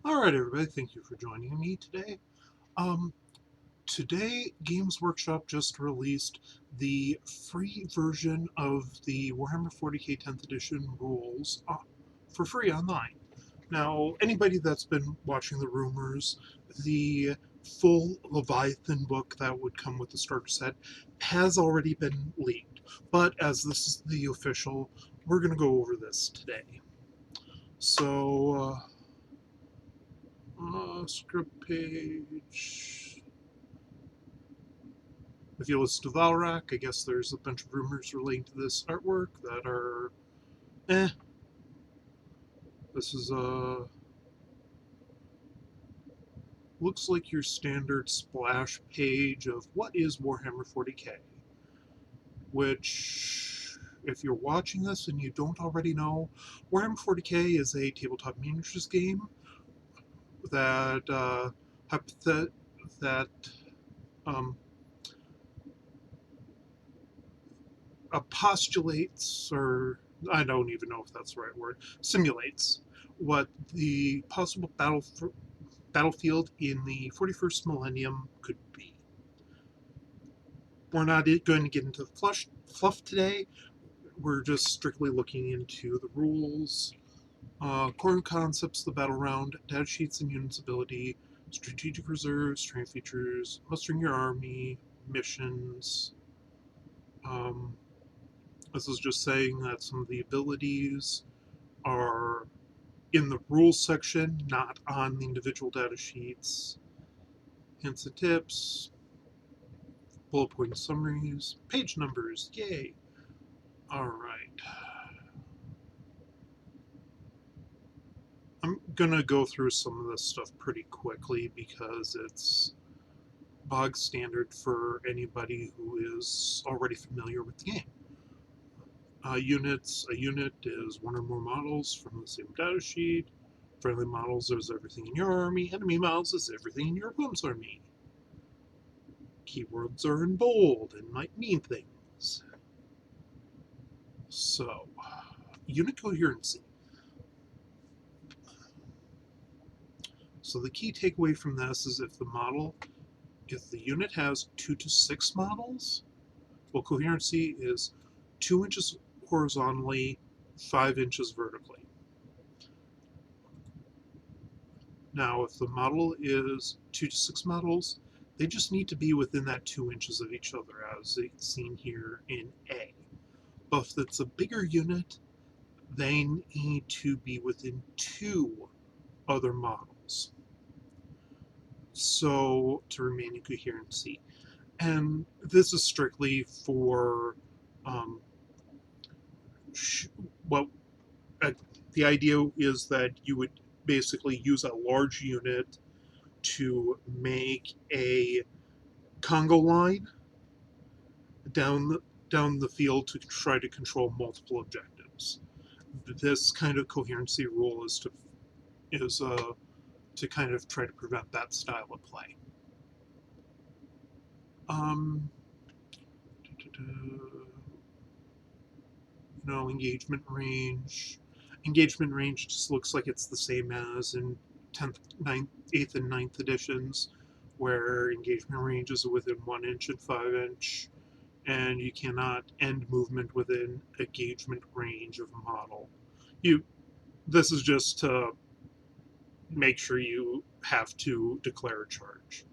Alright everybody, thank you for joining me today. Um, Today Games Workshop just released the free version of the Warhammer 40k 10th edition rules for free online. Now, anybody that's been watching the rumors, the full Leviathan book that would come with the starter set has already been leaked. But as this is the official, we're going to go over this today. So, script page. If you listen to Valrak, I guess there's a bunch of rumors relating to this artwork that are eh. This is looks like your standard splash page of what is Warhammer 40k, which if you're watching this and you don't already know, Warhammer 40k is a tabletop miniatures game that that um, postulates, or I don't even know if that's the right word, simulates what the possible battlefield in the 41st millennium could be. We're not going to get into the fluff today. We're just strictly looking into the rules, core concepts, the battle round, data sheets and units ability, strategic reserves, strength features, mustering your army, missions. Um, this is just saying that some of the abilities are in the rules section, not on the individual data sheets. Hints and tips, bullet point summaries, page numbers, yay. Alright. I'm gonna go through some of this stuff pretty quickly because it's bog standard for anybody who is already familiar with the game. Units. A unit is one or more models from the same data sheet. Friendly models is everything in your army. Enemy models is everything in your opponent's army. Keywords are in bold and might mean things. So, unit coherency. So the key takeaway from this is if the unit has 2 to 6 models, well, coherency is 2 inches horizontally, 5 inches vertically. Now, if the model is 2 to 6 models, they just need to be within that 2 inches of each other, as seen here in A. But if it's a bigger unit, they need to be within 2 other models. So, to remain in coherency. And this is strictly for um, well, uh, the idea is that you would basically use a large unit to make a Congo line down the field to try to control multiple objectives. This kind of coherency rule is to kind of try to prevent that style of play. Um, engagement range. Engagement range just looks like it's the same as in 10th, 9th, 8th, and 9th editions, where engagement range is within 1 inch and 5 inch, and you cannot end movement within engagement range of a model. This is just to make sure you have to declare a charge.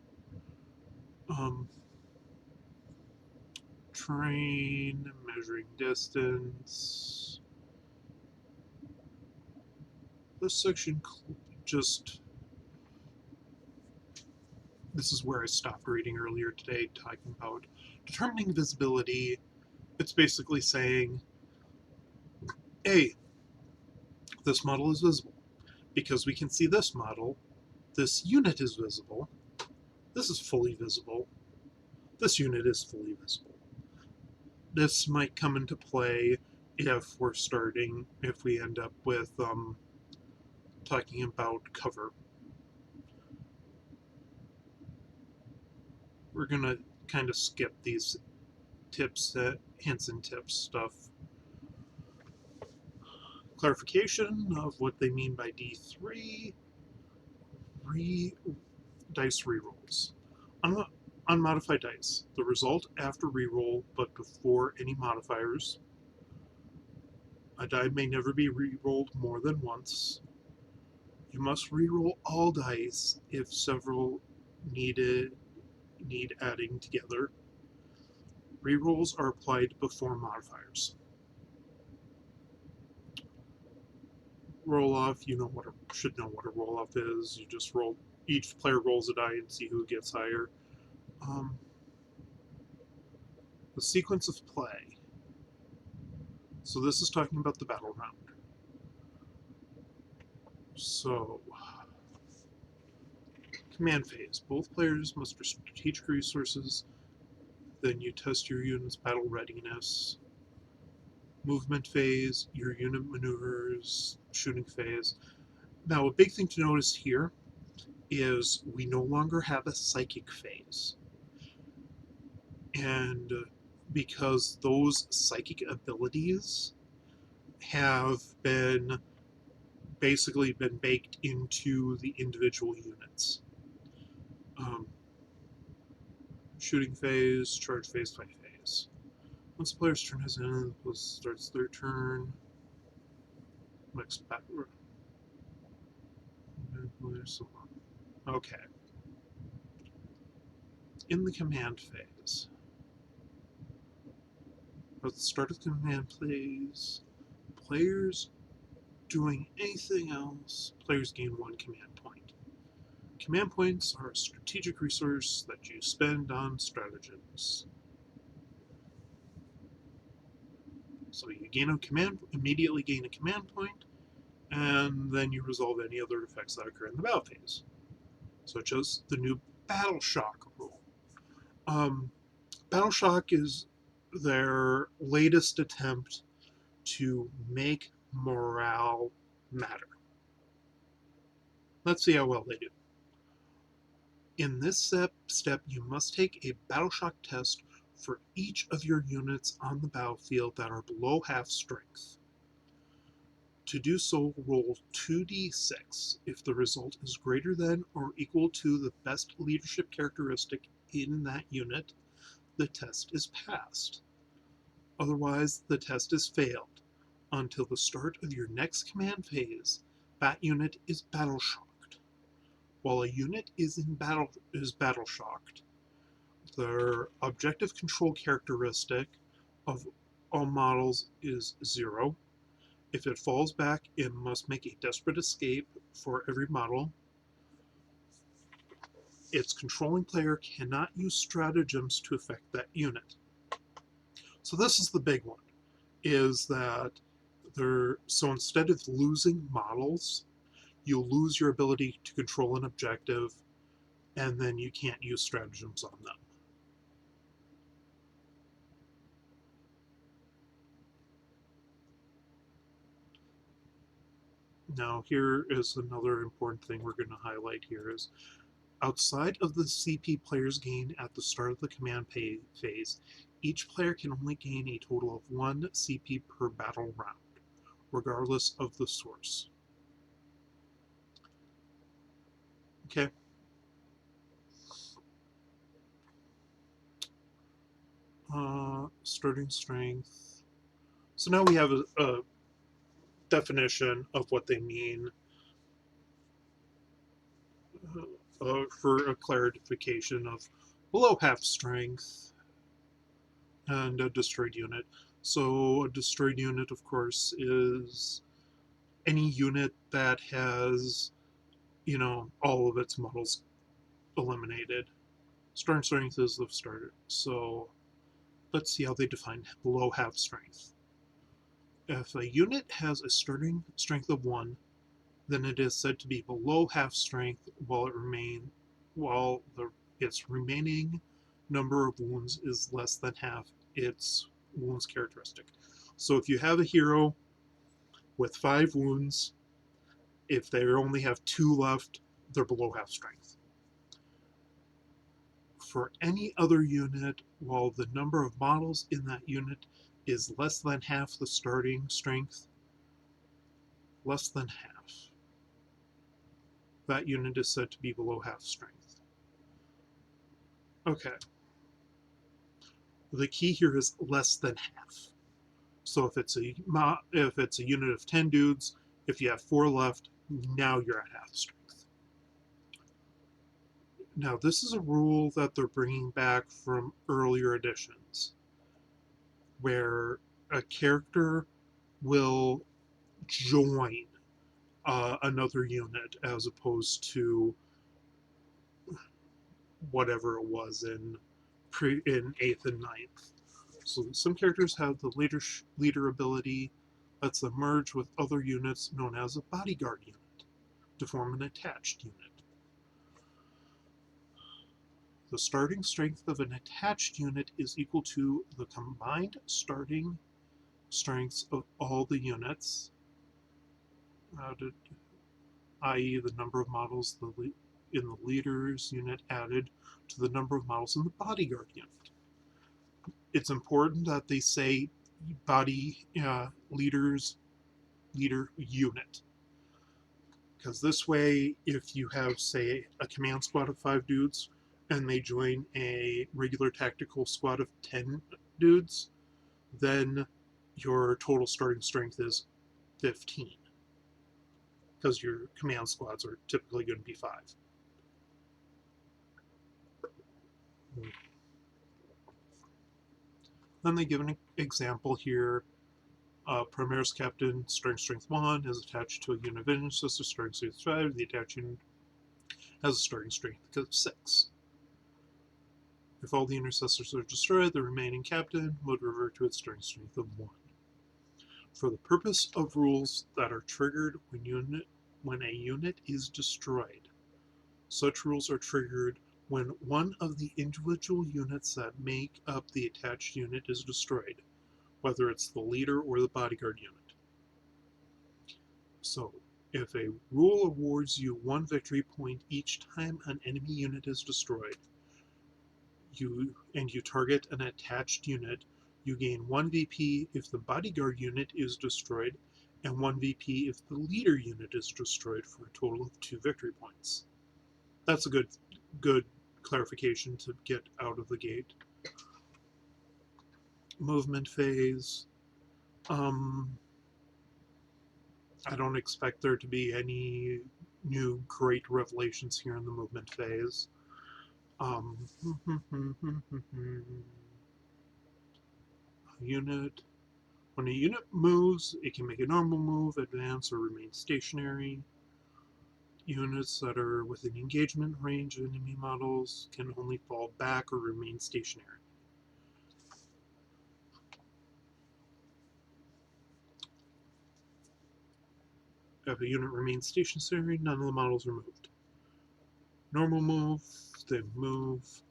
Um, Terrain, measuring distance. This section just this is where I stopped reading earlier today, talking about determining visibility. It's basically saying, hey, this model is visible. Because we can see this model, this unit is visible, this is fully visible, this unit is fully visible. This might come into play if we end up with talking about cover. We're going to kind of skip these hints and tips stuff. Clarification of what they mean by D3. 3 dice rerolls. Unmodified dice. The result after reroll, but before any modifiers. A die may never be rerolled more than once. You must reroll all dice if several need adding together. Rerolls are applied before modifiers. Roll off, should know what a roll off is. You just roll, each player rolls a die and see who gets higher. The sequence of play. So this is talking about the battle round. So, command phase. Both players muster strategic resources. Then you test your unit's battle readiness. Movement phase, your unit maneuvers, shooting phase. Now, a big thing to notice here is we no longer have a psychic phase. And because those psychic abilities have basically been baked into the individual units. Shooting phase, charge phase, fight phase. Once the player's turn has ended, the host starts their turn. Next backward. Okay. In the command phase. At the start of the command phase, players doing anything else, players gain 1 command point. Command points are a strategic resource that you spend on stratagems. So you immediately gain a command point, and then you resolve any other effects that occur in the battle phase, such as the new Battle Shock rule. Battle Shock is their latest attempt to make morale matter. Let's see how well they do. In this step, you must take a Battle Shock test for each of your units on the battlefield that are below half strength. To do so, roll 2d6. If the result is greater than or equal to the best leadership characteristic in that unit, the test is passed. Otherwise, the test is failed. Until the start of your next command phase, that unit is battle shocked. While a unit is battle shocked, their objective control characteristic of all models is 0. If it falls back, it must make a desperate escape for every model. Its controlling player cannot use stratagems to affect that unit. So this is the big one, is that so instead of losing models, you'll lose your ability to control an objective, and then you can't use stratagems on them. Now, here is another important thing we're going to highlight here is outside of the CP players gain at the start of the command phase, each player can only gain a total of 1 CP per battle round, regardless of the source. Okay. Starting strength. So now we have a definition of what they mean for a clarification of below half strength and a destroyed unit. So a destroyed unit, of course, is any unit that has, all of its models eliminated. Starting strength is the starter. So let's see how they define below half strength. If a unit has a starting strength of 1, then it is said to be below half strength while its remaining number of wounds is less than half its wounds characteristic. So if you have a hero with 5 wounds, if they only have 2 left, they're below half strength. For any other unit, while the number of models in that unit is less than half the starting strength, less than half, that unit is said to be below half strength. Okay. The key here is less than half. So if it's a unit of 10 dudes, if you have 4 left, now you're at half strength. Now this is a rule that they're bringing back from earlier editions, where a character will join another unit as opposed to whatever it was in 8th and 9th. So some characters have the leader ability lets them merge with other units known as a bodyguard unit to form an attached unit. The starting strength of an attached unit is equal to the combined starting strengths of all the units, i.e. the number of models in the leader's unit added to the number of models in the bodyguard unit. It's important that they say leader unit, because this way, if you have, say, a command squad of 5 dudes and they join a regular tactical squad of 10 dudes, then your total starting strength is 15, because your command squads are typically going to be 5. Then they give an example here. Primaris Captain, starting strength 1, is attached to a unit of intercessor, starting strength 5. The attached unit has a starting strength of 6. If all the intercessors are destroyed, the remaining captain would revert to its starting strength of 1. For the purpose of rules that are triggered when a unit is destroyed, such rules are triggered when one of the individual units that make up the attached unit is destroyed, whether it's the leader or the bodyguard unit. So, if a rule awards you 1 victory point each time an enemy unit is destroyed, and you target an attached unit, you gain 1 VP if the bodyguard unit is destroyed, and 1 VP if the leader unit is destroyed, for a total of 2 victory points. That's a good clarification to get out of the gate. Movement phase. I don't expect there to be any new great revelations here in the movement phase. Unit. When a unit moves, it can make a normal move, advance, or remain stationary. Units that are within engagement range of enemy models can only fall back or remain stationary. If a unit remains stationary, none of the models are moved. Normal move, then move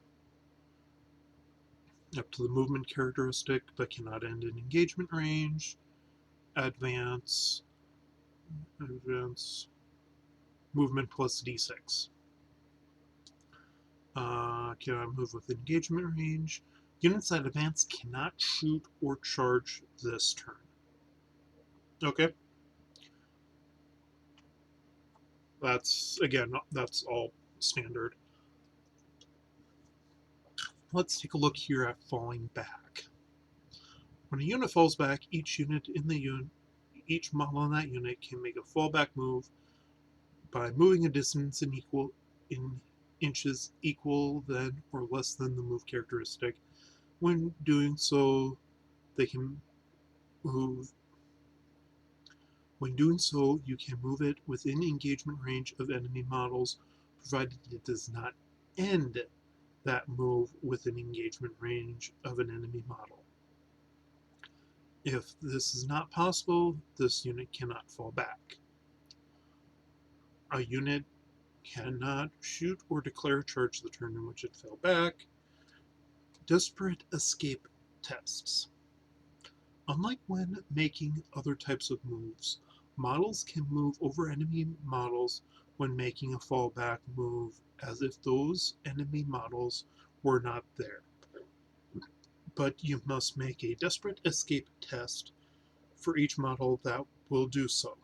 up to the movement characteristic, but cannot end in engagement range. Advance, movement plus d6. Cannot move with engagement range. Units that advance cannot shoot or charge this turn. Okay. That's all standard. Let's take a look here at falling back. When a unit falls back, each model in that unit can make a fallback move by moving a distance in inches equal than or less than the move characteristic. When doing so, they can move. When doing so, you can move it within engagement range of enemy models, provided it does not end that move within engagement range of an enemy model. If this is not possible, this unit cannot fall back. A unit cannot shoot or declare a charge the turn in which it fell back. Desperate escape tests. Unlike when making other types of moves, models can move over enemy models when making a fallback move as if those enemy models were not there. But you must make a desperate escape test for each model that will do so.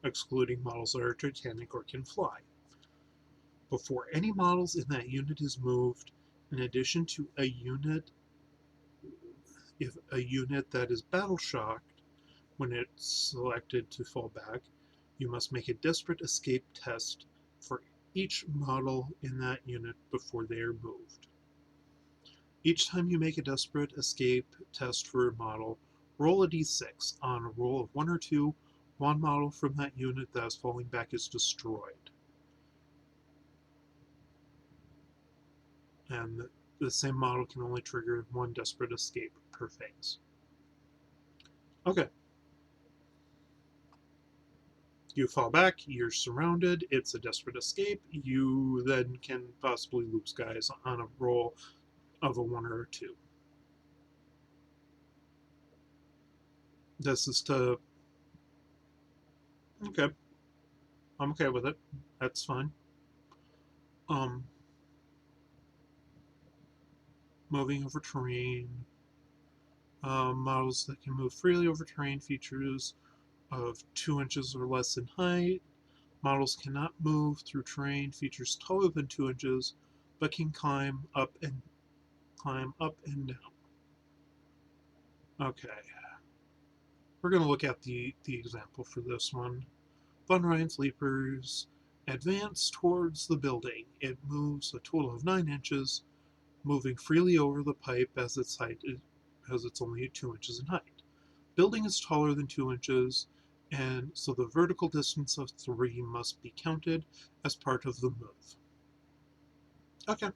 excluding models that are Titanic or can fly. Before any models in that unit is moved, in addition to a unit, if a unit that is battle shocked when it's selected to fall back, you must make a desperate escape test for each model in that unit before they are moved. Each time you make a desperate escape test for a model, roll a d6. On a roll of 1 or 2, one model from that unit that is falling back is destroyed. And the same model can only trigger one desperate escape per phase. Okay. You fall back, you're surrounded, it's a desperate escape. You then can possibly lose guys on a roll of a 1 or a 2. This is to. Okay. I'm okay with it. That's fine. Um, Moving over terrain. Models that can move freely over terrain features of 2 inches or less in height. Models cannot move through terrain features taller than 2 inches, but can climb up and down. Okay, we're going to look at the example for this one. Von Ryan's Leapers advance towards the building. It moves a total of 9 inches, moving freely over the pipe as its height is, as it's only 2 inches in height. Building is taller than 2 inches, and so the vertical distance of 3 must be counted as part of the move. Okay.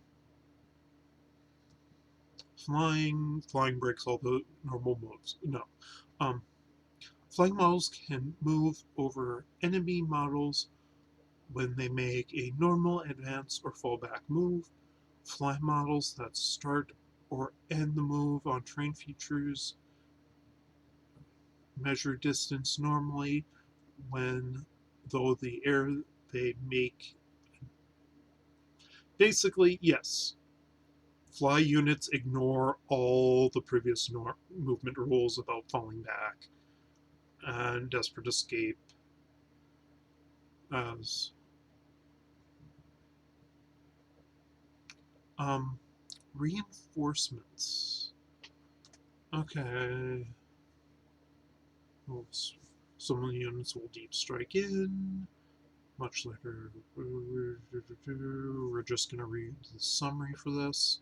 Flying breaks all the normal moves. No. Um, Flying models can move over enemy models when they make a normal, advance, or fallback move. Fly models that start or end the move on terrain features measure distance normally when though the air they make. Basically, yes. Fly units ignore all the previous movement rules about falling back and desperate escape as um, reinforcements. Okay. Well, some of the units will deep strike in. Much later, we're just going to read the summary for this.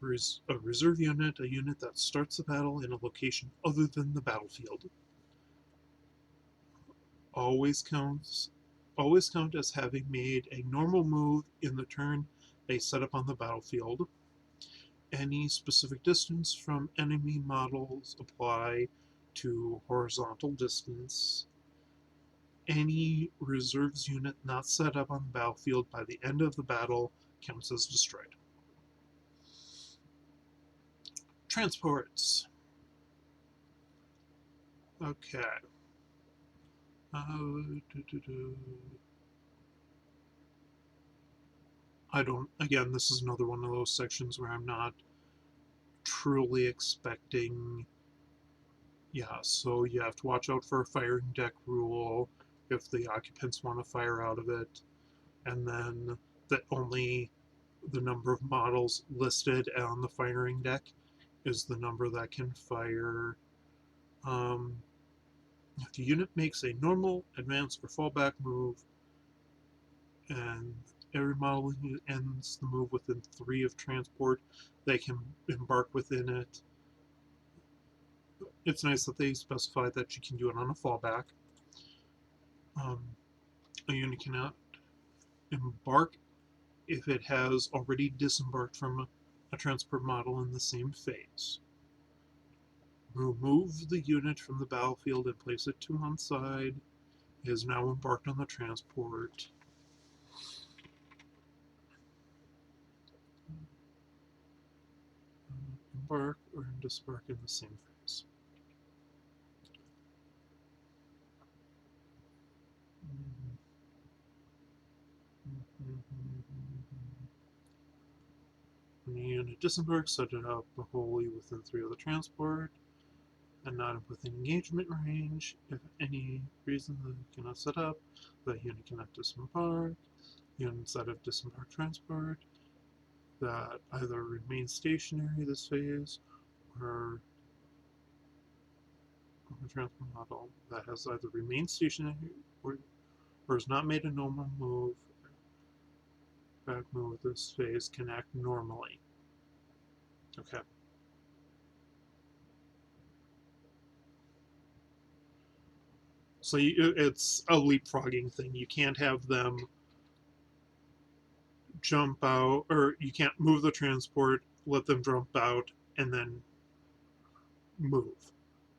A reserve unit, a unit that starts the battle in a location other than the battlefield. Always counts. Always count as having made a normal move in the turn they set up on the battlefield. Any specific distance from enemy models apply to horizontal distance. Any reserves unit not set up on the battlefield by the end of the battle counts as destroyed. Transports. Okay. Do, do, do. I don't. Again, this is another one of those sections where I'm not truly expecting. Yeah, so you have to watch out for a firing deck rule if the occupants want to fire out of it, and then that only the number of models listed on the firing deck is the number that can fire. Um, if the unit makes a normal, advance, or fallback move, and every model ends the move within 3 of transport, they can embark within it. It's nice that they specify that you can do it on a fallback. Um, a unit cannot embark if it has already disembarked from a transport model in the same phase. Remove the unit from the battlefield and place it to one side. It is now embarked on the transport. Embark or disembark in the same phase. When the unit disembarks, set it up wholly within 3 of the transport. and not within engagement range. If any reason that it cannot set up, the unit cannot disembark. Units that have disembarked transport that either remain stationary this phase or a transport model that has either remained stationary or has not made a normal move, back move this phase can act normally. Okay. So it's a leapfrogging thing. You can't have them jump out, or you can't move the transport, let them jump out, and then move.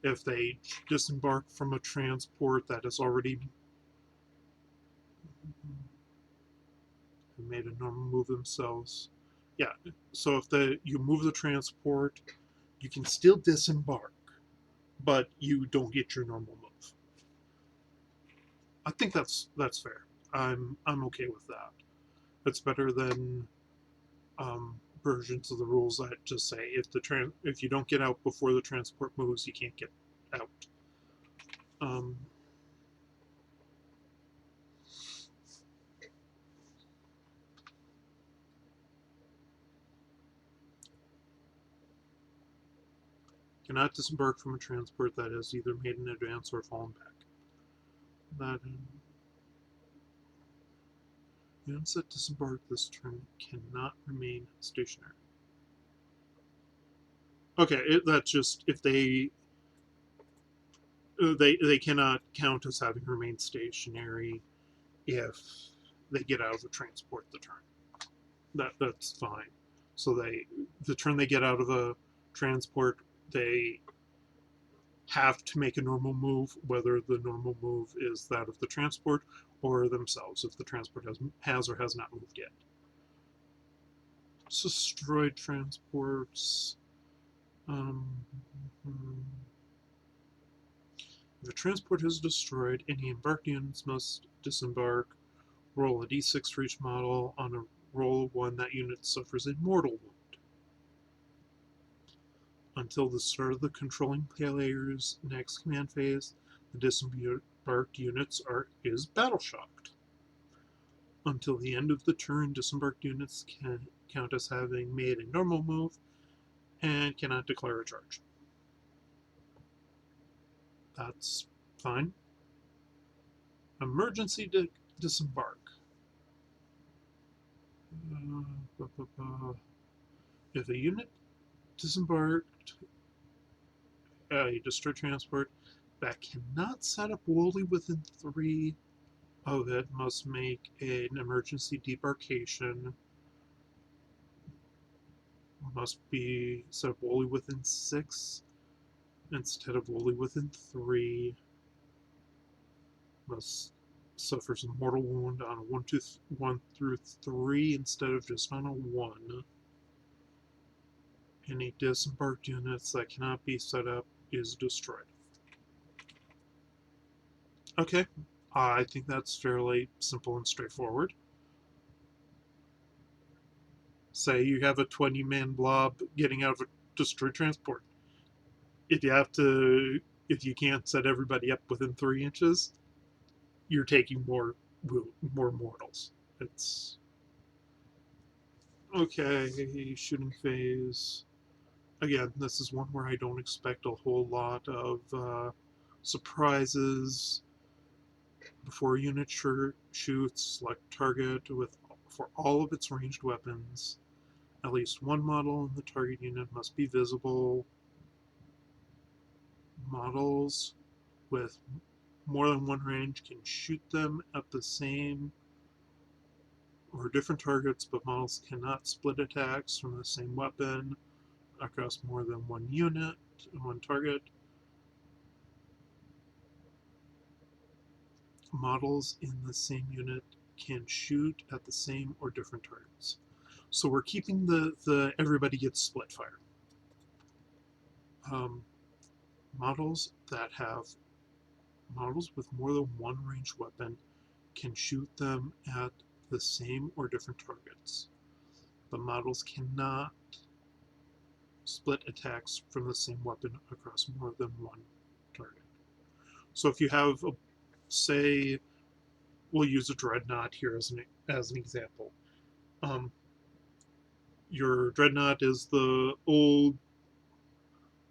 If they disembark from a transport that has already made a normal move themselves, yeah. So if you move the transport, you can still disembark, but you don't get your normal move. I think that's fair. I'm okay with that. It's better than versions of the rules that just say if you don't get out before the transport moves, you can't get out. Um, cannot disembark from a transport that has either made an advance or fallen back. That units that disembark this turn cannot remain stationary. Okay, that's just if they cannot count as having remained stationary if they get out of the transport the turn. That's fine. So the turn they get out of the transport, they have to make a normal move, whether the normal move is that of the transport or themselves, if the transport has or has not moved yet. So destroyed transports. Um, if a transport is destroyed, any embarked units must disembark. Roll a d6 for each model. On a roll of 1, that unit suffers a mortal wound. Until the start of the controlling player's next command phase, the disembarked units is battle shocked. Until the end of the turn, disembarked units can count as having made a normal move and cannot declare a charge. That's fine. Emergency disembark. If a unit disembarked a destroyed transport that cannot set up wholly within 3 of it must make an emergency debarkation. Must be set up wholly within 6 instead of wholly within 3. Must suffers a mortal wound on a 1 through 3 instead of just on a 1. Any disembarked units that cannot be set up is destroyed. Okay, I think that's fairly simple and straightforward. Say you have a 20-man blob getting out of a destroyed transport. If you can't set everybody up within 3 inches, you're taking more mortals. It's okay. Shooting phase. Again, this is one where I don't expect a whole lot of surprises. Before a unit shoots, select target for all of its ranged weapons. At least one model in the target unit must be visible. Models with more than one range can shoot them at the same or different targets, but models cannot split attacks from the same weapon across more than one unit, one target. Models in the same unit can shoot at the same or different targets. So we're keeping the everybody gets split fire. Um, models with more than one ranged weapon can shoot them at the same or different targets. The models cannot split attacks from the same weapon across more than one target. So if you have, say, we'll use a dreadnought here as an example. Um, your dreadnought is the old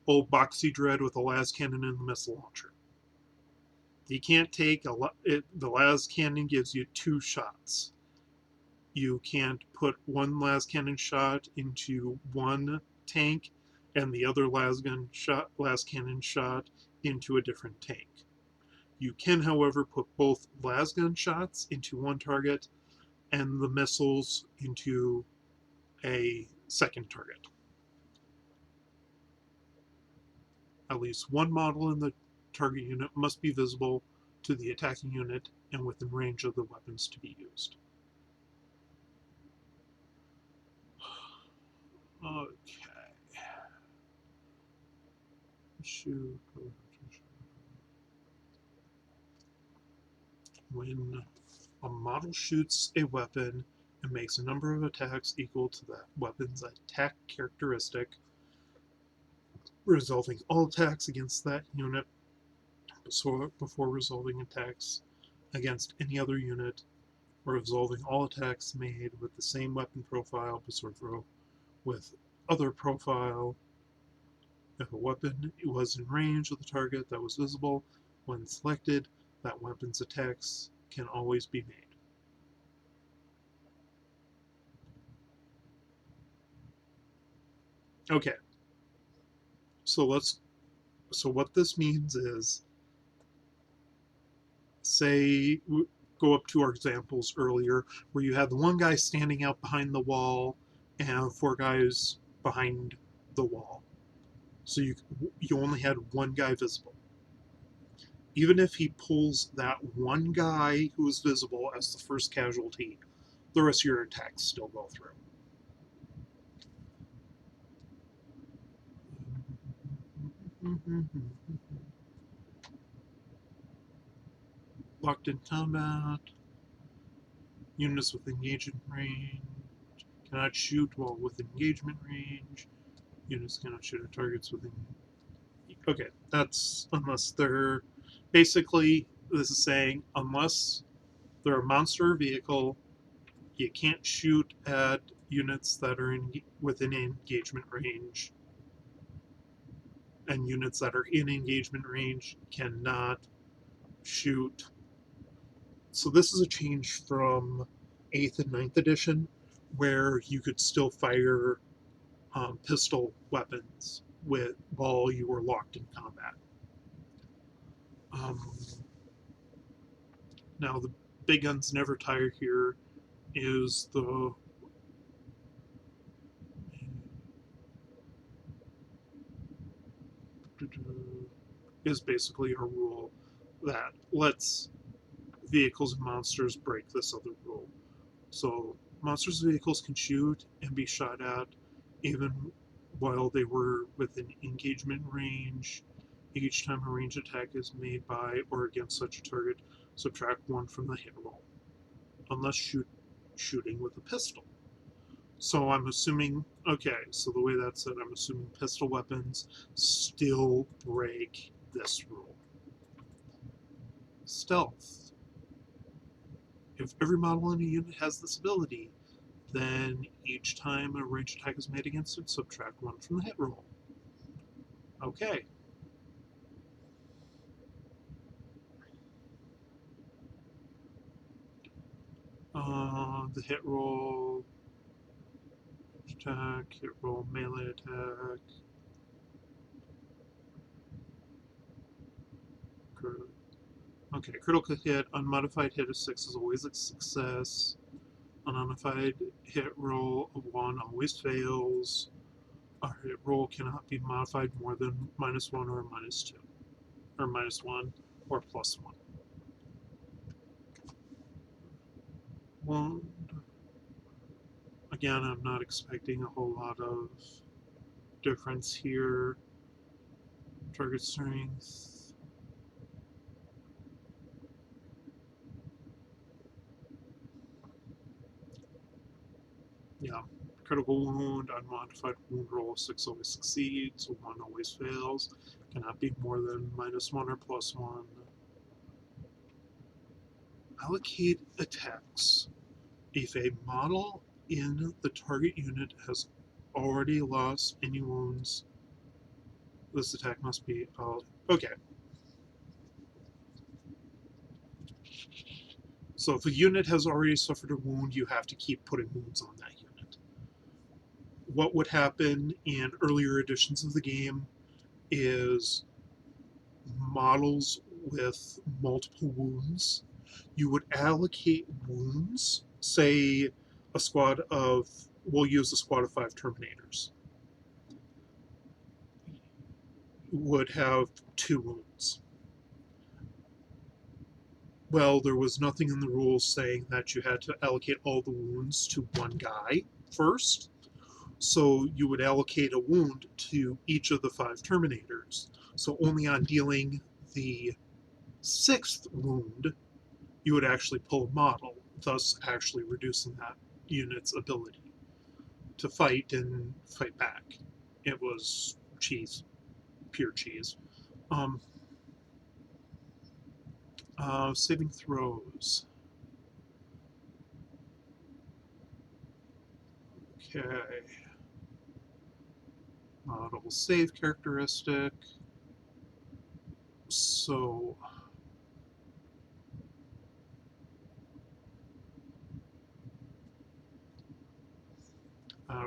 boxy dread with a las cannon and the missile launcher. You can't take the las cannon gives you 2 shots. You can't put one las cannon shot into one tank and the other las cannon shot into a different tank. You can, however, put both las gun shots into one target and the missiles into a second target. At least one model in the target unit must be visible to the attacking unit and within range of the weapons to be used. Okay. Shoot. When a model shoots a weapon and makes a number of attacks equal to that weapon's attack characteristic, resolving all attacks against that unit before resolving attacks against any other unit, or resolving all attacks made with the same weapon profile but with other profile. If a weapon was in range of the target that was visible when selected, that weapon's attacks can always be made. Okay, so what this means is, say, go up to our examples earlier where you had the one guy standing out behind the wall and 4 guys behind the wall. So you only had one guy visible. Even if he pulls that one guy who is visible as the first casualty, the rest of your attacks still go through. Locked in combat. Units with engagement range cannot shoot while with engagement range. Units cannot shoot at targets within. Okay, that's unless they're. Basically, this is saying unless they're a monster vehicle, you can't shoot at units that are within engagement range, and units that are in engagement range cannot shoot. So this is a change from 8th and 9th edition, where you could still fire pistol weapons while you were locked in combat. Um, Now the big guns never tire here is basically a rule that lets vehicles and monsters break this other rule. So monsters and vehicles can shoot and be shot at even while they were within engagement range. Each time a range attack is made by or against such a target, subtract 1 from the hit roll, unless shooting with a pistol. So I'm assuming, okay, so the way that's said, I'm assuming pistol weapons still break this rule. Stealth. If every model in a unit has this ability, then each time a ranged attack is made against it, subtract 1 from the hit roll. Okay. The hit roll, attack, hit roll, melee attack. Okay, critical hit, unmodified hit of 6 is always a success. An unmodified hit roll of 1 always fails. A hit roll cannot be modified more than -1 or -2, or -1 or +1. Wound. Again, I'm not expecting a whole lot of difference here. Target strength. Yeah, Critical wound, unmodified wound roll, 6 always succeeds, 1 always fails, cannot be more than -1 or +1. Allocate attacks. If a model in the target unit has already lost any wounds, this attack must be... okay. So if a unit has already suffered a wound, you have to keep putting wounds on that unit. What would happen in earlier editions of the game is models with multiple wounds, you would allocate wounds, say a squad of, we'll use a squad of 5 Terminators, would have 2 wounds. Well, there was nothing in the rules saying that you had to allocate all the wounds to one guy first. So you would allocate a wound to each of the 5 Terminators. So only on dealing the 6th wound, you would actually pull a model, thus actually reducing that unit's ability to fight and fight back. It was cheese, pure cheese. Um, Saving throws. Okay. Model save characteristic. So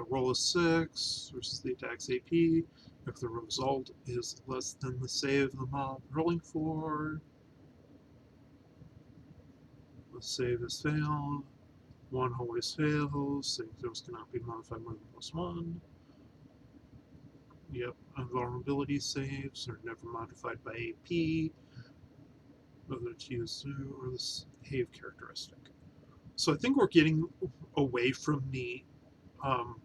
roll a 6 versus the attack's AP. If the result is less than the save the mob rolling for, the save is failed. 1 always fails. Saving throws cannot be modified more than +1. Yep, vulnerability saves are never modified by AP, whether to use or the save characteristic. So I think we're getting away from the um,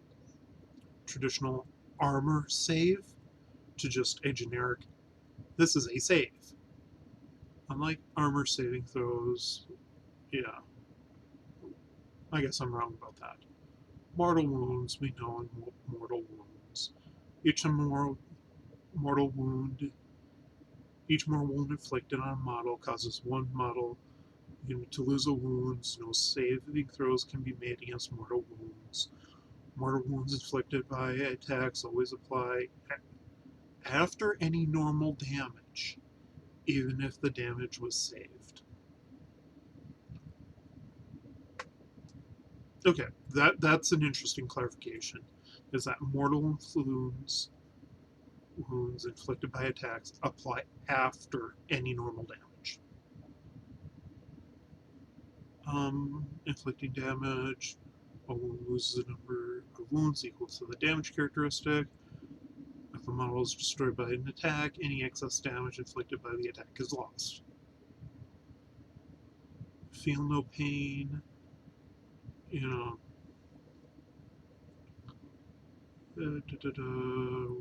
traditional armor save to just a generic, this is a save. Unlike armor saving throws, yeah, I guess I'm wrong about that. Mortal wounds, we know in mortal wounds. Each mortal wound, each more wound inflicted on a model causes one model unit to lose a wound. No saving throws can be made against mortal wounds. Mortal wounds inflicted by attacks always apply after any normal damage, even if the damage was saved. Okay, that's an interesting clarification. Is that mortal wounds inflicted by attacks apply after any normal damage. Inflicting damage, a wound loses a number of wounds equal to the damage characteristic. If a model is destroyed by an attack, any excess damage inflicted by the attack is lost. Feel no pain, you know.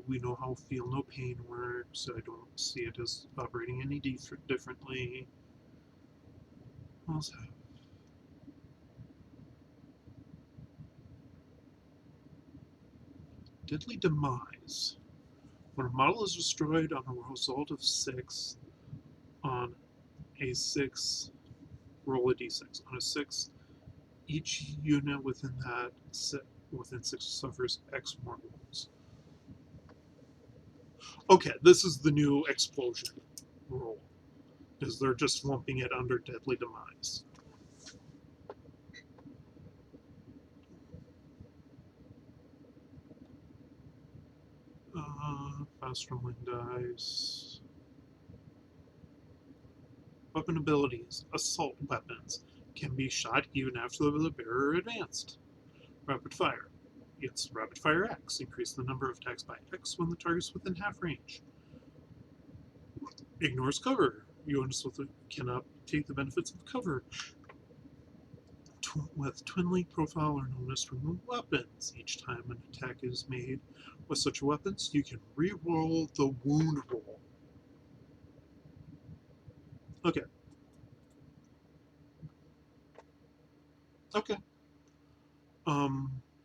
We know how feel no pain works. I don't see it as operating any differently. What else have? Deadly demise. When a model is destroyed on a result of 6 on a 6, roll a d6. On a 6, each unit within that within 6 suffers X more wounds. Okay, this is the new explosion rule. Is they're just lumping it under deadly demise. Fast rolling dice. Weapon abilities. Assault weapons can be shot even after the bearer advanced. Rapid fire. It's rapid fire X. Increase the number of attacks by X when the target's within half range. Ignores cover. Units cannot take the benefits of cover. With twin link profile are known as twin link weapons. Each time an attack is made with such weapons, you can re-roll the wound roll. Okay. Okay.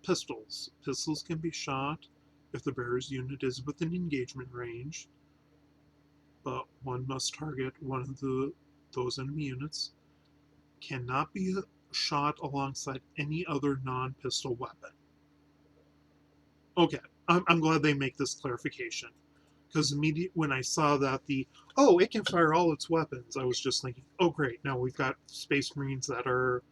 Pistols. Pistols can be shot if the bearer's unit is within engagement range, but one must target one of those enemy units. Cannot be shot alongside any other non-pistol weapon. Okay, I'm glad they make this clarification, because immediately when I saw that it can fire all its weapons, I was just thinking, oh great, now we've got Space Marines that are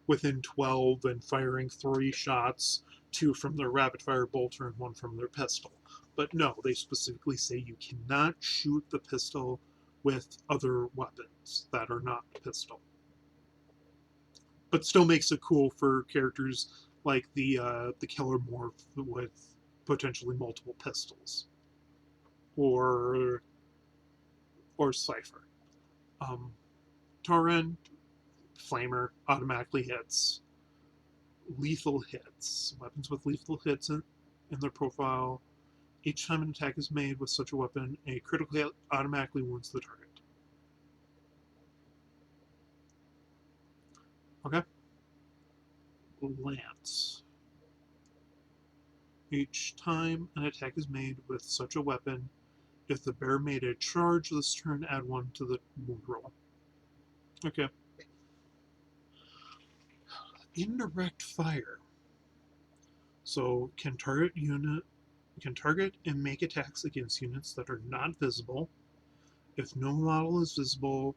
within 12 and firing 3 shots, 2 from their rapid fire bolter and 1 from their pistol. But no, they specifically say you cannot shoot the pistol with other weapons that are not pistol. But still makes it cool for characters like the killer morph with potentially multiple pistols, or Cypher. Torrent Flamer automatically hits. Lethal hits. Weapons with lethal hits in their profile. Each time an attack is made with such a weapon, a critical hit automatically wounds the target. Okay? Lance. Each time an attack is made with such a weapon, if the bear made a charge this turn, add 1 to the wound roll. Okay. Indirect fire. So can target and make attacks against units that are not visible. If no model is visible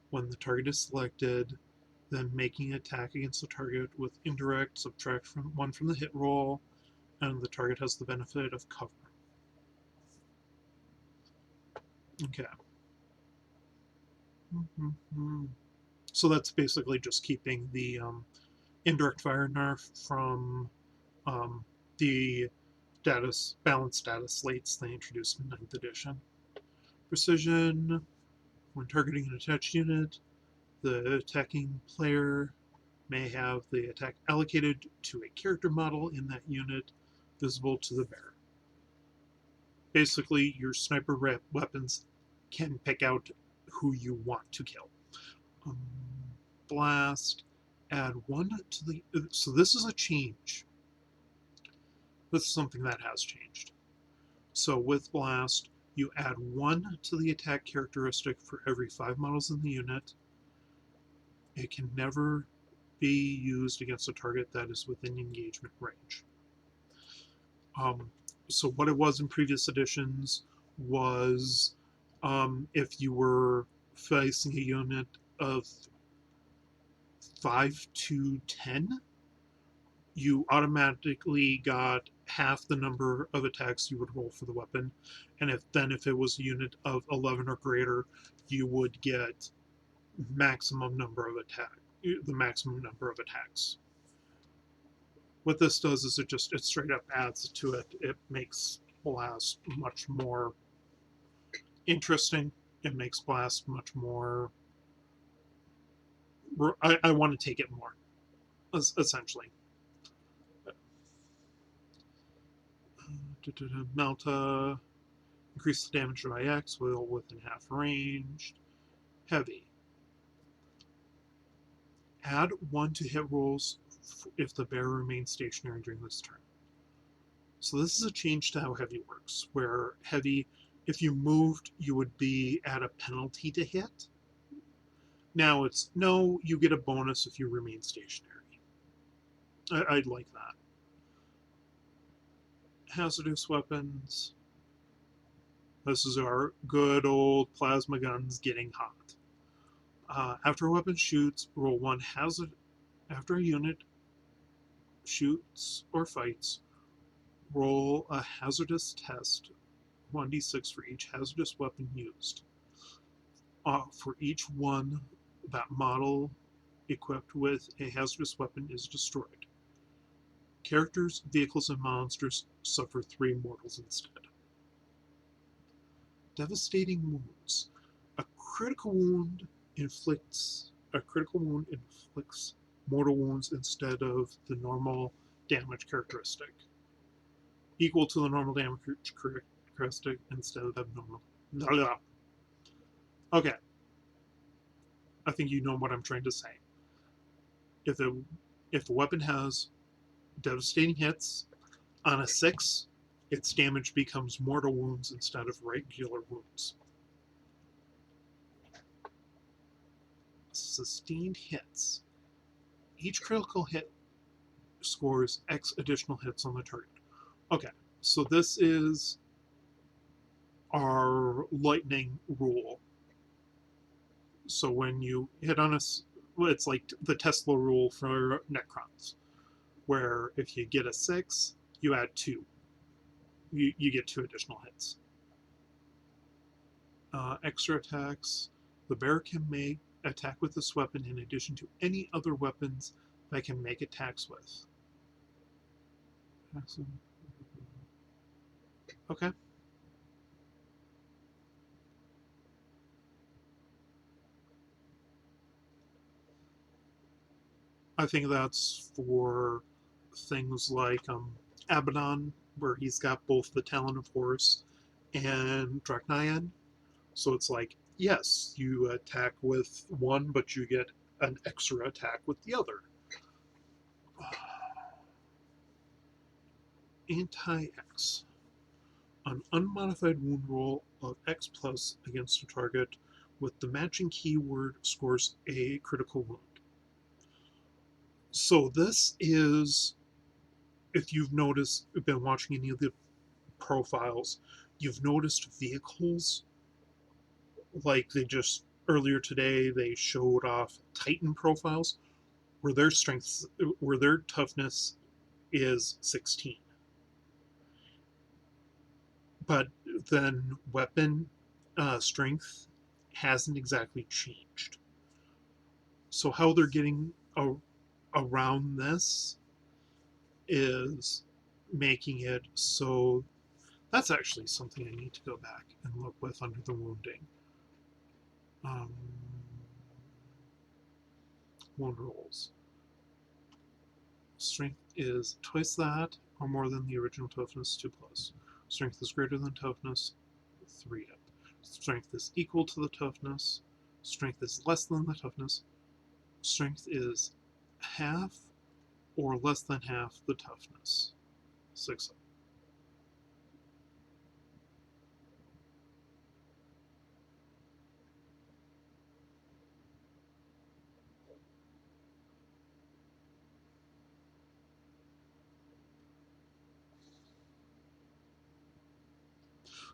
when the target is selected, then making an attack against the target with indirect, subtract 1 from the hit roll, and the target has the benefit of cover. Okay. So that's basically just keeping the indirect fire nerf from the balanced status slates they introduced in 9th edition. Precision. When targeting an attached unit, the attacking player may have the attack allocated to a character model in that unit visible to the bearer. Basically, your sniper weapons can pick out who you want to kill. Blast. Add 1 to the... So this is a change. This is something that has changed. So with Blast, you add 1 to the attack characteristic for every 5 models in the unit. It can never be used against a target that is within engagement range. So what it was in previous editions was if you were facing a unit of 5 to 10, you automatically got half the number of attacks you would roll for the weapon, and if it was a unit of 11 or greater, you would get the maximum number of attacks. What this does is it straight up adds to it. It makes Blast much more interesting. It makes Blast much more... I want to take it more, essentially. Melta. Increase the damage by X while within half range. Heavy. Add 1 to hit rolls if the bearer remains stationary during this turn. So this is a change to how heavy works, where heavy, if you moved, you would be at a penalty to hit. Now it's, no, you get a bonus if you remain stationary. I'd like that. Hazardous weapons. This is our good old plasma guns getting hot. After a weapon shoots, roll 1 hazard. After a unit shoots or fights, roll a hazardous test, 1d6 for each hazardous weapon used. For each one that model equipped with a hazardous weapon is destroyed. Characters, vehicles, and monsters suffer 3 mortals instead. Devastating wounds. A critical wound inflicts mortal wounds instead of the normal damage characteristic. Equal to the normal damage characteristic instead of abnormal. Okay. I think you know what I'm trying to say. If a weapon has devastating hits. On a 6, its damage becomes mortal wounds instead of regular wounds. Sustained hits. Each critical hit scores X additional hits on the target. Okay, so this is our lightning rule. So when you hit on well, it's like the Tesla rule for Necrons, where if you get a 6, you add 2. You get 2 additional hits. Extra attacks. The bear can make attack with this weapon in addition to any other weapons that can make attacks with. Okay. I think that's for things like Abaddon, where he's got both the Talon of Horus and Draknian. So it's like, yes, you attack with one, but you get an extra attack with the other. Anti-X. An unmodified wound roll of X plus against a target with the matching keyword scores a critical wound. So this is, if you've noticed, been watching any of the profiles, you've noticed vehicles, like they just, earlier today, they showed off Titan profiles, where their strength, where their toughness is 16. But then weapon strength hasn't exactly changed. So how they're getting around this is making it so that's actually something I need to go back and look with under the wounding. Um, wound rolls. Strength is twice that or more than the original toughness 2 plus. Strength is greater than toughness 3 up. Strength is equal to the toughness. Strength is less than the toughness. Strength is half or less than half the toughness 6 up.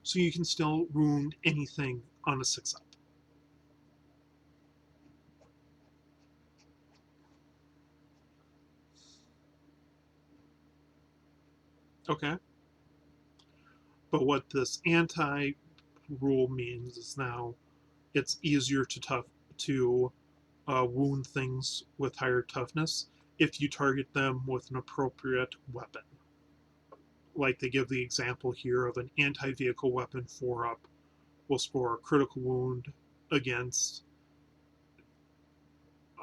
So you can still wound anything on a 6 up. Okay. But what this anti rule means is now it's easier to wound things with higher toughness if you target them with an appropriate weapon. Like they give the example here of an anti-vehicle weapon 4 up will score a critical wound against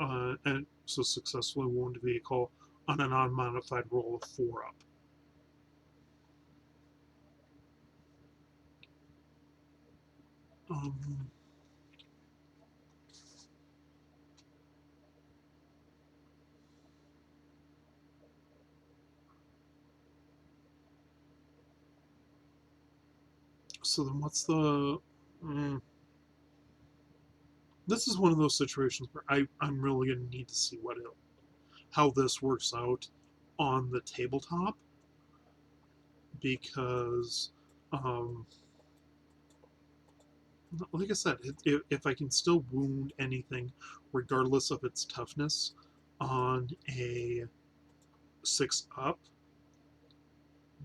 and so successfully wound a vehicle on an unmodified roll of 4 up. Um, so then what's the... this is one of those situations where I'm really going to need to see how this works out on the tabletop, because like I said, if I can still wound anything regardless of its toughness on a 6 up,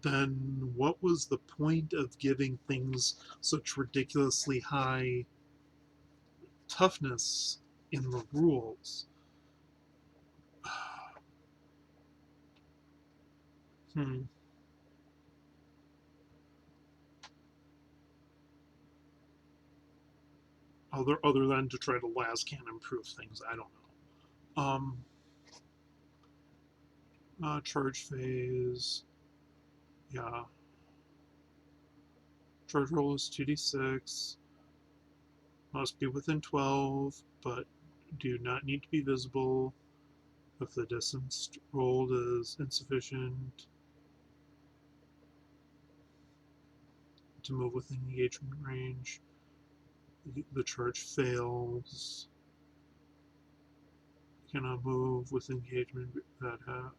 then what was the point of giving things such ridiculously high toughness in the rules? hmm. Other than to try to last can improve things, I don't know. Charge phase, yeah. Charge roll is 2d6. Must be within 12, but do not need to be visible. If the distance rolled is insufficient to move within engagement range, the charge fails. Cannot move with engagement that of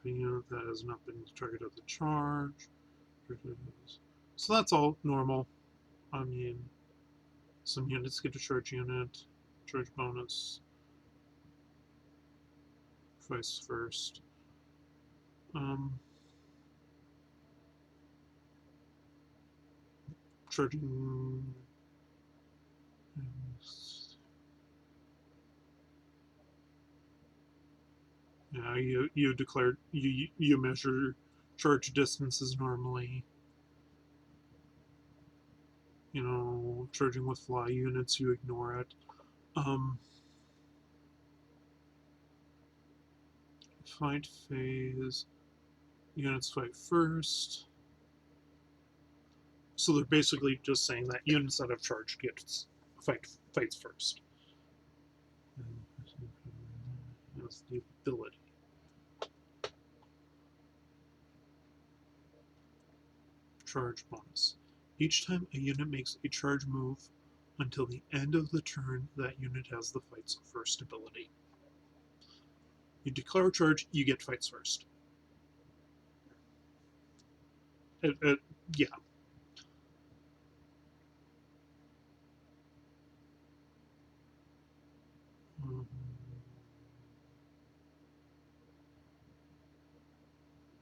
a unit that has not been the target of the charge. So that's all normal. I mean, some units get a charge unit, charge bonus, vice first. Charging. Yeah, you declare you measure charge distances normally. You know, charging with fly units, you ignore it. Fight phase. Units fight first. So they're basically just saying that units that have charge gets fights first. That's the ability. Charge bonus. Each time a unit makes a charge move until the end of the turn, that unit has the fight's first ability. You declare a charge, you get fights first. Yeah.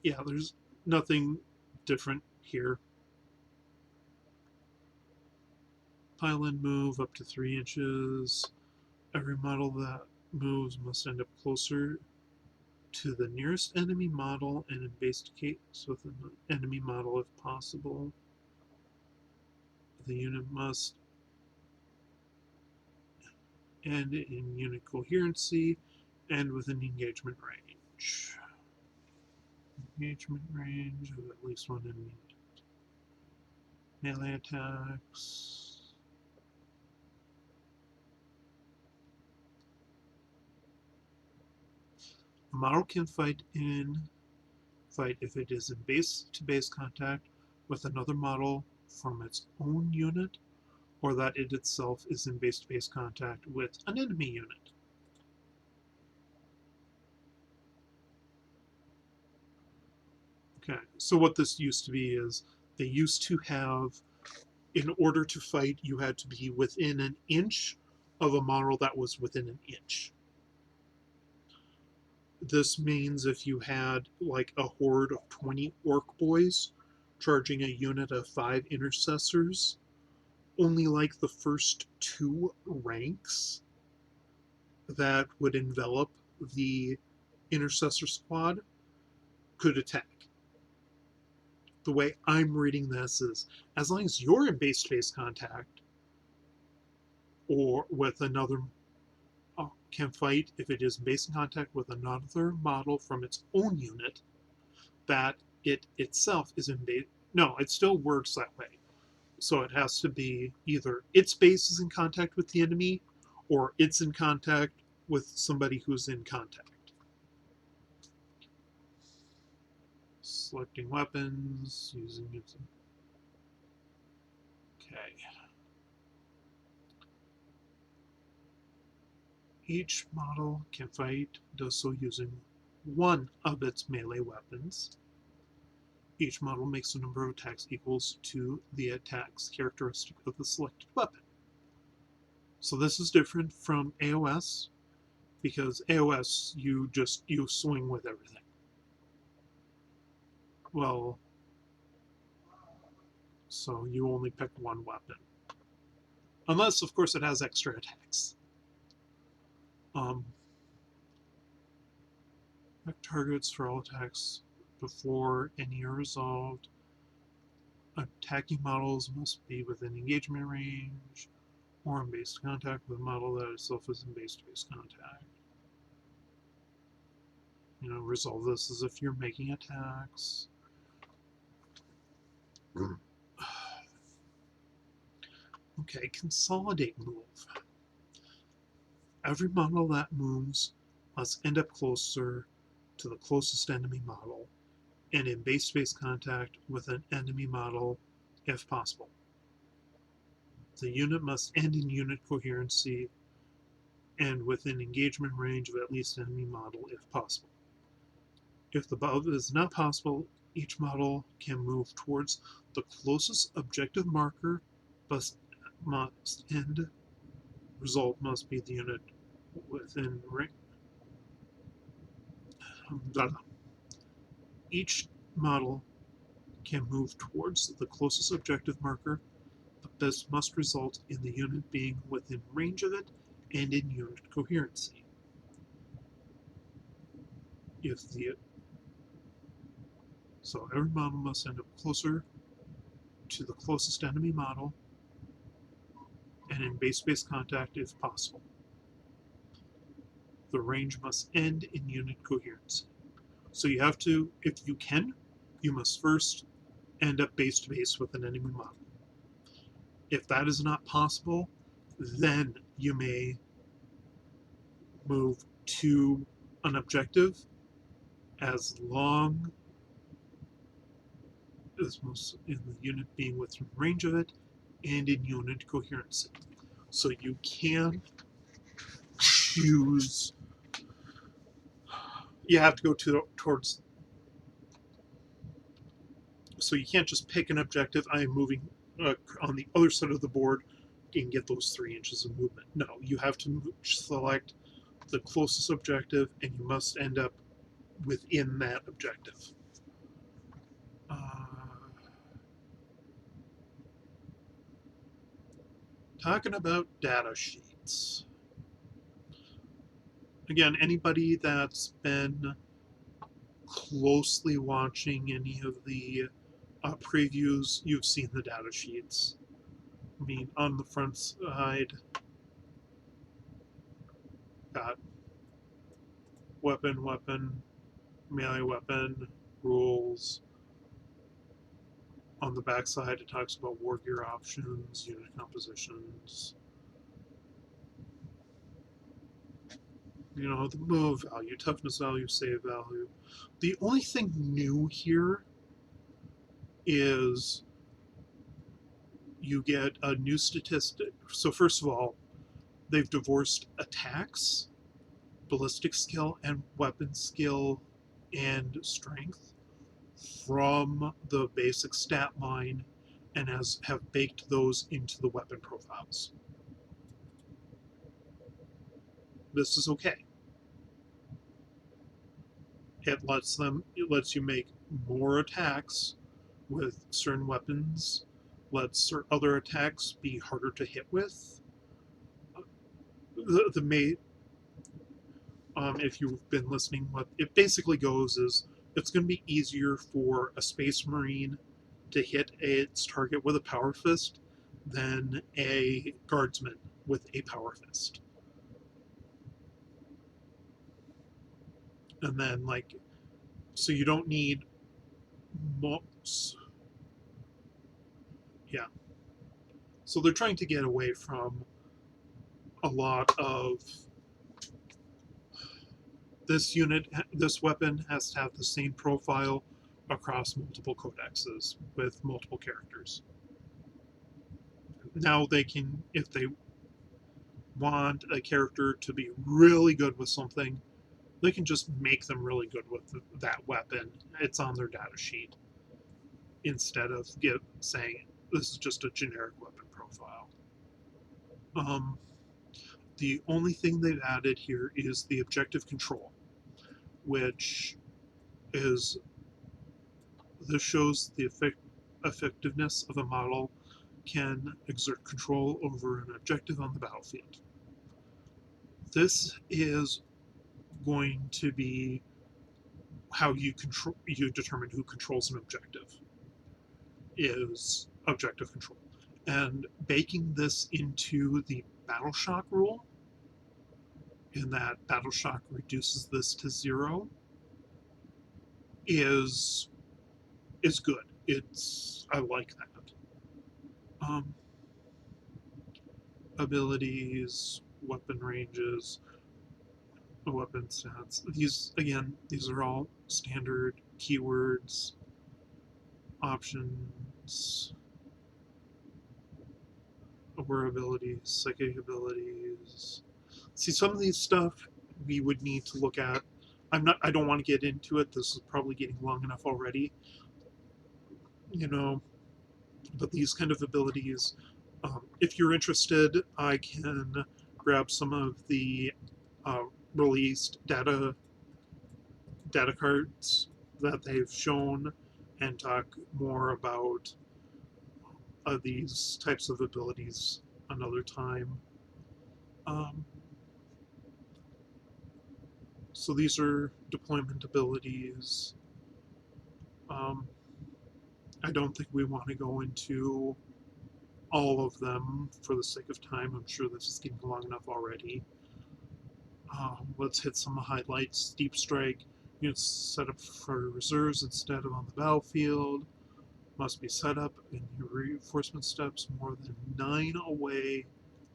Yeah, there's nothing different here. Pylon move up to 3 inches. Every model that moves must end up closer to the nearest enemy model and in base case with an enemy model if possible. The unit must end in unit coherency and within engagement range. Engagement range of at least one enemy. Melee attacks. A model can fight if it is in base-to-base contact with another model from its own unit, or that it itself is in base-to-base contact with an enemy unit. Okay, so what this used to be is they used to have, in order to fight, you had to be within an inch of a model that was within an inch. This means if you had like a horde of 20 orc boys charging a unit of 5 intercessors, only like the first 2 ranks that would envelop the intercessor squad could attack. The way I'm reading this is as long as you're in base to base contact or with another can fight if it is in base contact with another model from its own unit that it itself is in base. No, it still works that way. So it has to be either its base is in contact with the enemy or it's in contact with somebody who's in contact. Selecting weapons, using it. Okay. Each model can fight, does so using one of its melee weapons. Each model makes the number of attacks equals to the attack's characteristic of the selected weapon. So this is different from AOS, because AOS you swing with everything. Well, so you only pick one weapon. Unless, of course, it has extra attacks. Targets for all attacks before any are resolved. Attacking models must be within engagement range or in base contact with a model that itself is in base-to-base contact. You know, resolve this as if you're making attacks. Okay, consolidate move. Every model that moves must end up closer to the closest enemy model and in base-to-base contact with an enemy model if possible. The unit must end in unit coherency and within engagement range of at least enemy model if possible. If the above is not possible, each model can move towards the closest objective marker, but must end result must be the unit within range. Each model can move towards the closest objective marker, but this must result in the unit being within range of it and in unit coherency. So every model must end up closer to the closest enemy model and in base-to-base contact if possible. The range must end in unit coherency. So you have to, if you can, you must first end up base-to-base with an enemy model. If that is not possible, then you may move to an objective as long as most in the unit being within range of it and in unit coherency. So you can choose, you have to go towards, so you can't just pick an objective, I am moving on the other side of the board and get those 3 inches of movement. No, you have to select the closest objective and you must end up within that objective. Talking about data sheets. Again, anybody that's been closely watching any of the previews, you've seen the data sheets. I mean, on the front side, got weapon, melee weapon, rules. On the back side, it talks about war gear options, unit compositions. You know, the move value, toughness value, save value. The only thing new here is you get a new statistic. So first of all, they've divorced attacks, ballistic skill, and weapon skill and strength from the basic stat line and have baked those into the weapon profiles. This is okay. It lets you make more attacks with certain weapons, lets other attacks be harder to hit with. If you've been listening, what it basically goes is it's going to be easier for a Space Marine to hit its target with a Power Fist than a Guardsman with a Power Fist. And then, so you don't need yeah. So they're trying to get away from a lot of this weapon has to have the same profile across multiple codexes with multiple characters. Now they can, if they want a character to be really good with something, they can just make them really good with that weapon. It's on their data sheet instead of saying this is just a generic weapon profile. The only thing they've added here is the objective control, which is this shows the effectiveness of a model can exert control over an objective on the battlefield. This is going to be how you determine who controls an objective, is objective control. And baking this into the battle shock rule, in that battle shock reduces this to 0, is good. I like that. Abilities, weapon ranges. weapon stats. These, again, these are all standard keywords, options, aware abilities, psychic abilities. See, some of these stuff we would need to look at. I don't want to get into it. This is probably getting long enough already. You know, but these kind of abilities, if you're interested, I can grab some of the uh, released data cards that they've shown and talk more about these types of abilities another time. Um, so these are deployment abilities. Um, I don't think we want to go into all of them for the sake of time. I'm sure this is getting long enough already. Let's hit some highlights. Deep strike. Units set up for reserves instead of on the battlefield. Must be set up in your reinforcement steps more than 9 away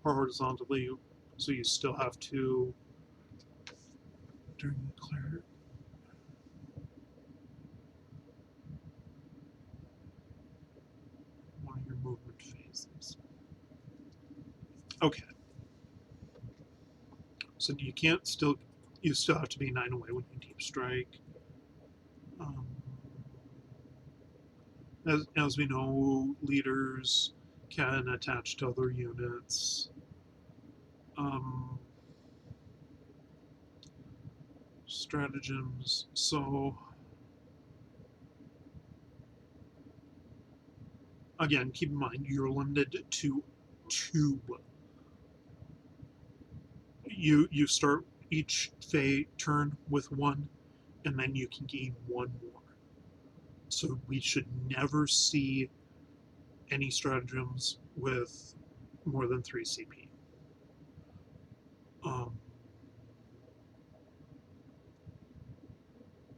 horizontally. So you still have to, during the clear, one of your movement phases. Okay. So you still have to be 9 away when you deep strike. Um, as we know, leaders can attach to other units. Um, stratagems. So again, keep in mind you're limited to 2. You start each turn with 1, and then you can gain 1 more. So we should never see any stratagems with more than 3 CP. Um,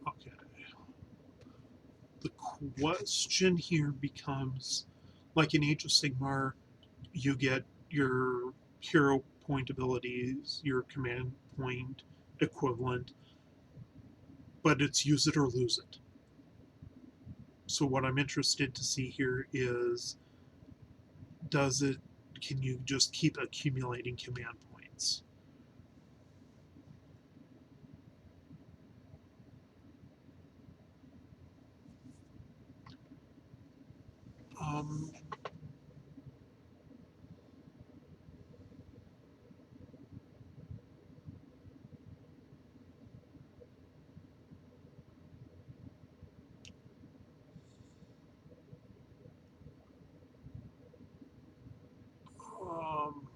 okay. The question here becomes, like in Age of Sigmar, you get your hero point abilities, your command point equivalent, but it's use it or lose it. So what I'm interested to see here is, can you just keep accumulating command points? Um, um,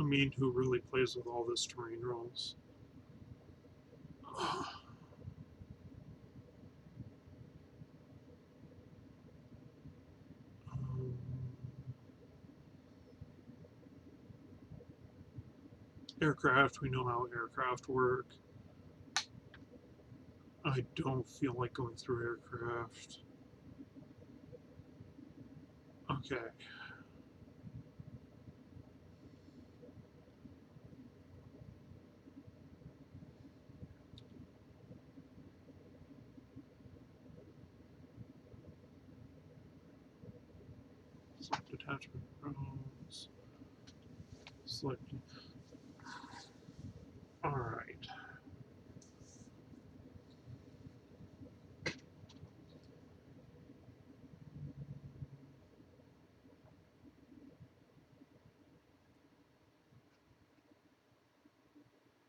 I mean, who really plays with all this terrain rolls? Um, aircraft, we know how aircraft work. I don't feel like going through aircraft. Okay. Select detachment rounds. Select. Alright.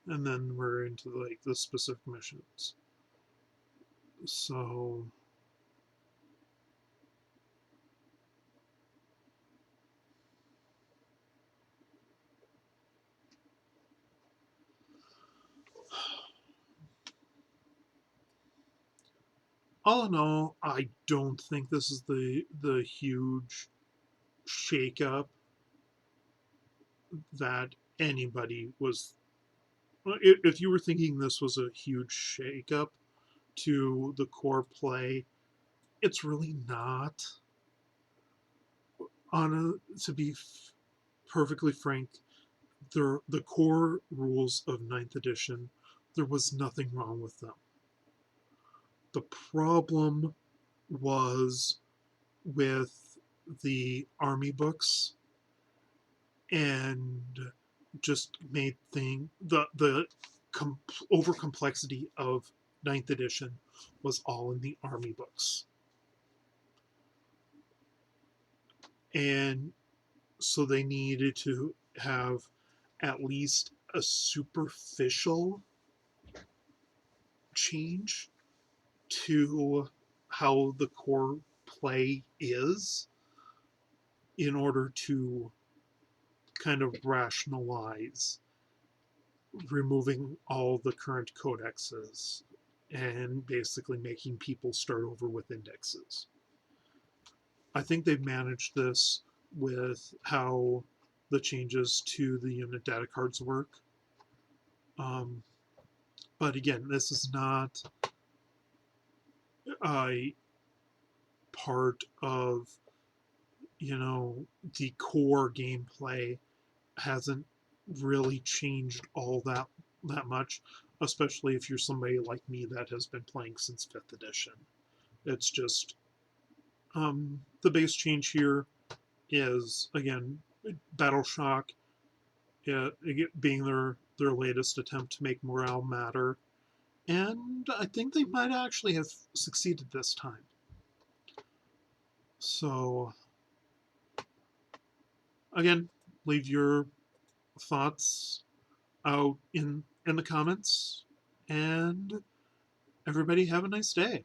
And then we're into like the specific missions. So all in all, I don't think this is the huge shakeup that anybody was. If you were thinking this was a huge shakeup, to the core play. It's really not. To be perfectly frank, the core rules of ninth edition, there was nothing wrong with them. The problem was with the army books, and just made the over complexity of ninth edition was all in the army books. And so they needed to have at least a superficial change to how the core play is in order to kind of rationalize removing all the current codexes and basically making people start over with indexes. I think they've managed this with how the changes to the unit data cards work. Um, but again, this is not a part of, the core gameplay hasn't really changed all that much, especially if you're somebody like me that has been playing since 5th edition. It's just the base change here is, again, Battle Shock being their latest attempt to make morale matter, and I think they might actually have succeeded this time. So, again, leave your thoughts out in the comments, and everybody have a nice day.